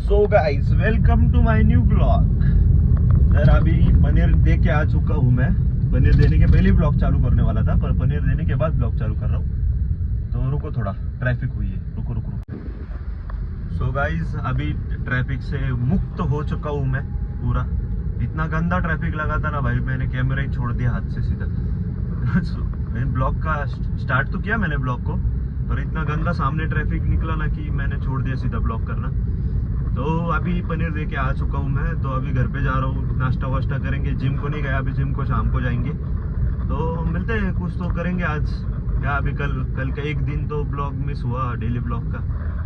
So guys welcome to my new blog. Sir अभी पनीर दे के आ चुका हूँ मैं। पनीर देने के पहले ब्लॉग चालू करने वाला था, पर पनीर देने के बाद ब्लॉग चालू कर रहा हूँ। तो रुको, थोड़ा ट्रैफिक हुई है, रुको रुको रुको। सो गाइस अभी ट्रैफिक से मुक्त हो चुका हूँ मैं पूरा। इतना गंदा ट्रैफिक लगा था ना भाई, मैंने कैमरा ही छोड़ दिया हाथ से सीधा। मैंने ब्लॉग का स्टार्ट तो किया मैंने ब्लॉग को, पर इतना गंदा सामने ट्रैफिक निकला ना कि मैंने छोड़ दिया सीधा ब्लॉग करना। तो अभी पनीर दे के आ चुका हूँ मैं, तो अभी घर पे जा रहा हूँ, नाश्ता वाश्ता करेंगे। जिम को नहीं गया अभी, जिम को शाम को जाएंगे। तो मिलते हैं, कुछ तो करेंगे आज या अभी कल का एक दिन तो ब्लॉग मिस हुआ डेली ब्लॉग का,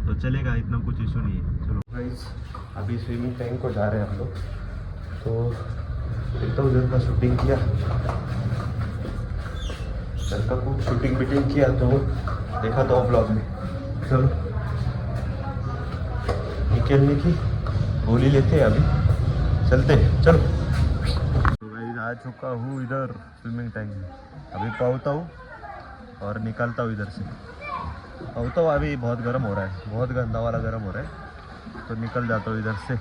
तो चलेगा, इतना कुछ इशू नहीं है। चलो गाइस अभी स्विमिंग टैंक को जा रहे हैं हम लोग। तो देखता हूँ उधर का शूटिंग किया, घर का कुछ शूटिंग बीटिंग किया तो देखा तो ब्लॉग में। चलो निकलने की गोली लेते हैं, अभी चलते हैं, चलो। तो गाइस आ चुका हूँ इधर स्विमिंग टैंक में, अभी पहुँचता हूँ और निकलता हूँ इधर से। पहुँचता हूँ, अभी बहुत गर्म हो रहा है, बहुत गंदा वाला गर्म हो रहा है, तो निकल जाता हूँ इधर से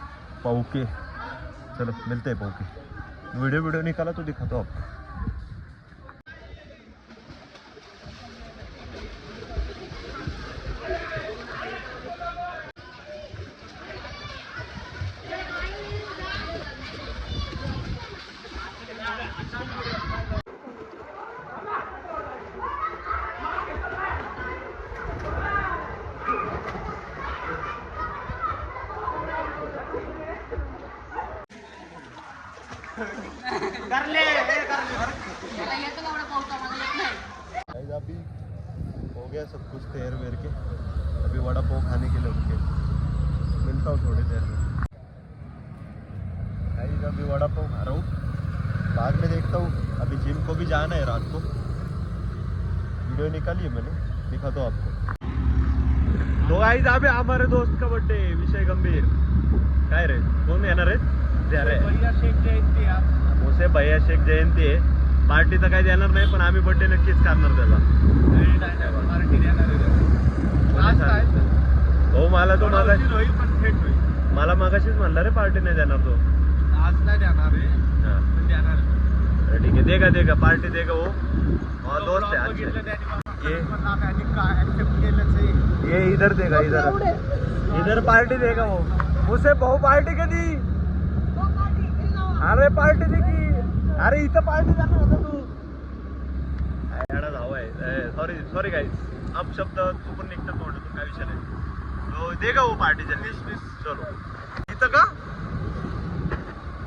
पाऊ के। चलो मिलते हैं पाऊ के। वीडियो निकाला तो दिखाता हूँ आपको। अभी हो गया सब कुछ तैयार वेर के, अभी वड़ा पाव खाने के लिए रुके, मिलता हूँ थोड़ी देर में। अभी वड़ा पाव खा रहा हूँ, बाद में देखता हूँ। अभी जिम को भी जाना है रात को, वीडियो निकाली है मैंने, दिखाता हूँ आपको। तो गाइस अभी हमारे दोस्त का बर्थडे, विषय गंभीर काय रे, कोण येणार आहे? भैया शेख जयंती आहे, मोसे भैया शेख जयंती आहे। पार्टी तर काही देणार नाही, पण आम्ही बर्थडे नक्कीच करणार त्याला। हो मला तो मला मगाशीच म्हणला रे पार्टी नाही देणार तो, आज नाही देणार रे, ठीक है देगा पार्टी देगा वो, और दोस्त है ये इधर देगा, इधर पार्टी देगा वो मुझसे। भाऊ पार्टी कधी? अरे पार्टी दे की, अरे इथं पार्टी जाणार होता तू। येडा धाव आहे, सॉरी गाइस, अब शब्द चुकून निघतात तोंडातून, काय विषय नाही। तो देगा वो पार्टी जल्दी। चलो इथं का,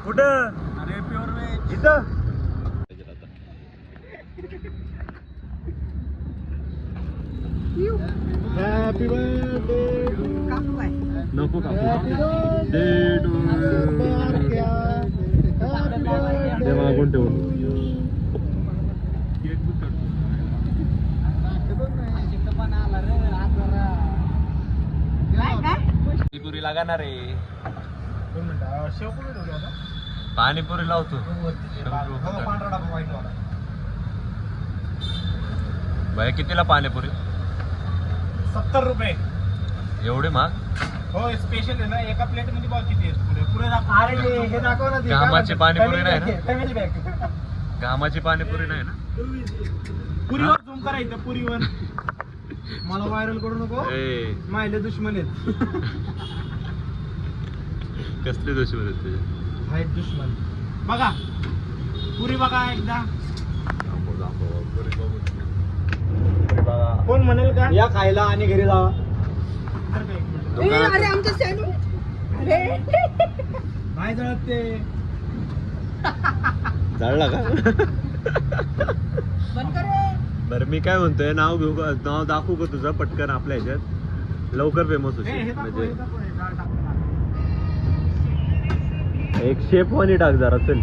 कुठं? अरे प्युअर वेज इथं। हॅपी बर्थडे नको दे मागून ठेवून। पाणीपुरी लागणार रे, पाणीपुरी लावतो भाई। कितीला पाणीपुरी? 70 रुपये। एवढे महाग? हो स्पेशल आहे ना, एका प्लेट मध्ये बघ किती आहे, पुढे हे दाखव ना। घामाची पाणीपुरी नाही ना, घामाची पाणीपुरी नाही ना, पुरीवर झूम करायचं, पुरीवर। मला व्हायरल करू नको, माहिले दुश्मन आहेत। कसले दुश्मन आहेत तुझे? आहेत दुश्मन, बघा पुरी बघा एकदा। कोण म्हणेल का या खायला आणि घरी जावा? अरे आमचं सँडविच अरे नाही जळत ते, जळला का? बंद कर रे। बरं मी काय म्हणतोय, नाव घेऊ का, नाव दाखवू का तुझं पटकन आपल्या ह्याच्यात, लवकर फेमस होशील। म्हणजे एक शेप वाणी टाक जरा, चल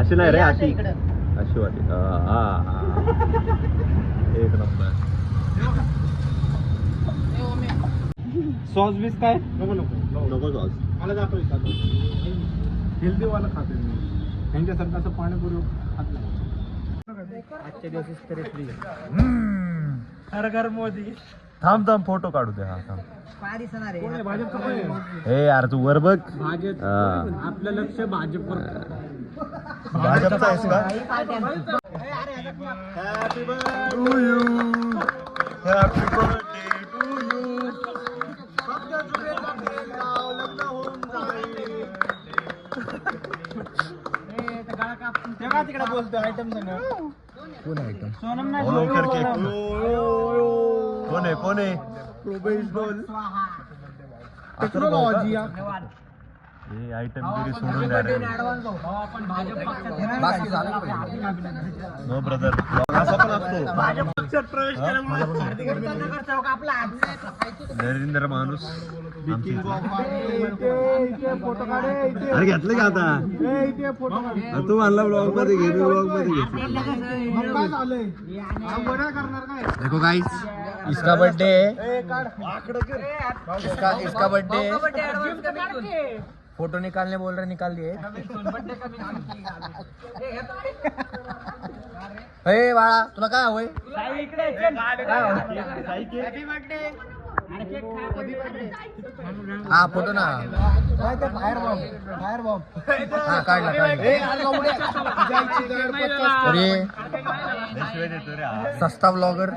अशी नाही रे, अशी अशी वाली। एक नंबर। सॉस बीस काय नको नको नको सॉस, मला जातो हेल्दी वाला खाते मी, त्यांच्यासारखं असं पाणीपुरी खात नाही। आजच्या दिवशी तरी फ्री हर घर मोदी। थांब फोटो काढू दे। हा थांब। कोण आहे? भाजपचं कोण आहे? हे यार तू वर बघ भाजप. हा. आपलं लक्ष भाजपवर. भाजपचा आहेस का to you happy birthday to you तिकडे बोलतो आयटम कोण आहे लवकर केक कोण आहे टेक्नॉलॉजी हे आयटम तरी सोडून द्या रे नो ब्रदर असा पण असतो नरेंद्र माणूस आमची इथे. फोटो काढे अरे घेतलं का आता इथे फोटो काढे. तू म्हणला ब्लॉग मध्ये घे ब्लॉग मध्ये घे मग काय झालंय? बरं करणार काय? देखो गाइस इसका बर्थडे है इसका बर्थडे फोटो निकालने बोल रहे निकाल दिए हे बाळा तुला काय हवंय हा फोटो ना बाहेर बॉम्ब हा काढला अरे सस्ता ब्लॉगर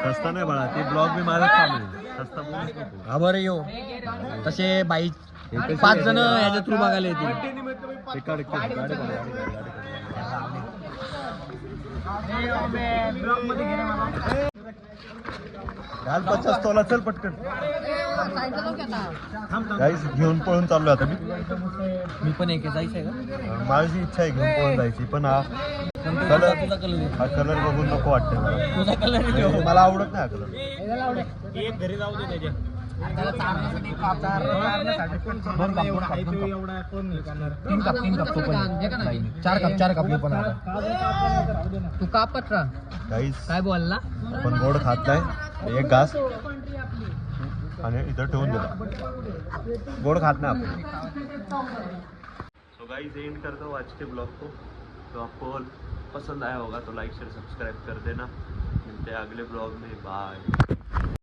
सस्ता नाही बाळा ते ब्लॉग मी माझा चालू आहे सस्ता बोलूच नको हा बरं येऊ तसे बाई 5 जण ह्याच्या थ्रू बघायला येतील घाल 50 तोला चल पटकन गाईस घेऊन पळून चाललोय आता मी पण एक जायचंय का माझी इच्छा आहे घेऊन पळून जायची पण हा कलर बघून नको वाटतंय मला तुझा कलर मला आवडत नाही हा कलर एक घरी जाऊ दे त्याच्या. चार कप पण तू कापत राहा गाईस काय बोलला आपण गोड खात नाही एक घास आणि इथं ठेवून दिला गोड खात नाही आपण सो गाइस एंड करता हूँ आज के ब्लॉग को तो आपको पसंद आया होगा तो लाइक शेयर सब्सक्राइब कर देना मिलते हैं अगले ब्लॉग में बाय